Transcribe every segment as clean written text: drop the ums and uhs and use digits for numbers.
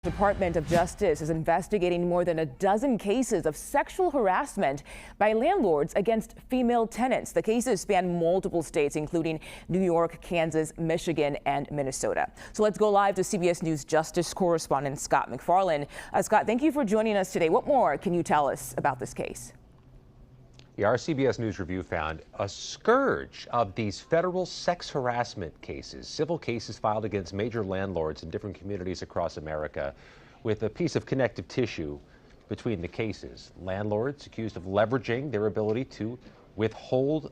Department of Justice is investigating more than a dozen cases of sexual harassment by landlords against female tenants. The cases span multiple states, including New York, Kansas, Michigan, and Minnesota. So let's go live to CBS News Justice correspondent Scott MacFarlane. Scott, thank you for joining us today. What more can you tell us about this case? Yeah, our CBS News review found a scourge of these federal sex harassment cases, civil cases filed against major landlords in different communities across America, with a piece of connective tissue between the cases. Landlords accused of leveraging their ability to withhold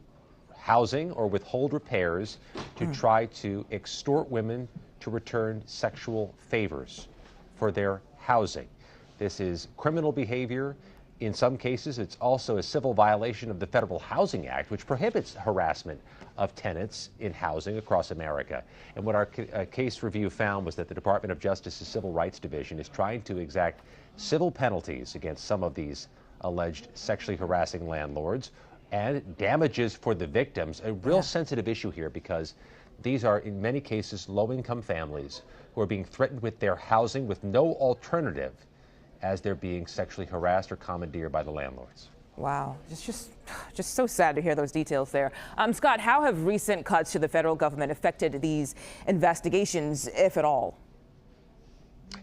housing or withhold repairs to try to extort women to return sexual favors for their housing. This is criminal behavior. In some cases, it's also a civil violation of the Federal Housing Act, which prohibits harassment of tenants in housing across America. And what our case review found was that the Department of Justice's Civil Rights Division is trying to exact civil penalties against some of these alleged sexually harassing landlords and damages for the victims, a real sensitive issue here because these are, in many cases, low-income families who are being threatened with their housing with no alternative as they're being sexually harassed or commandeered by the landlords. Wow, it's just so sad to hear those details there. Scott, how have recent cuts to the federal government affected these investigations, if at all?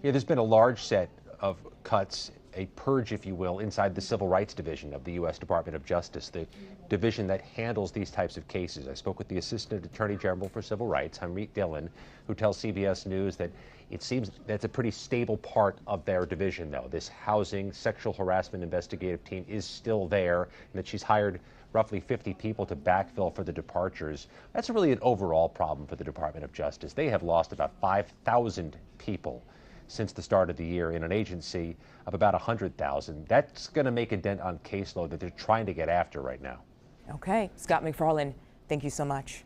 Yeah, there's been a large set of cuts, a purge, if you will, inside the Civil Rights Division of the U.S. Department of Justice, the division that handles these types of cases. I spoke with the Assistant Attorney General for Civil Rights, Hamrit Dillon, who tells CBS News that it seems that's a pretty stable part of their division, though. This housing sexual harassment investigative team is still there, and that she's hired roughly 50 people to backfill for the departures. That's really an overall problem for the Department of Justice. They have lost about 5,000 people since the start of the year in an agency of about 100,000. That's going to make a dent on caseload that they're trying to get after right now. Okay, Scott MacFarlane, thank you so much.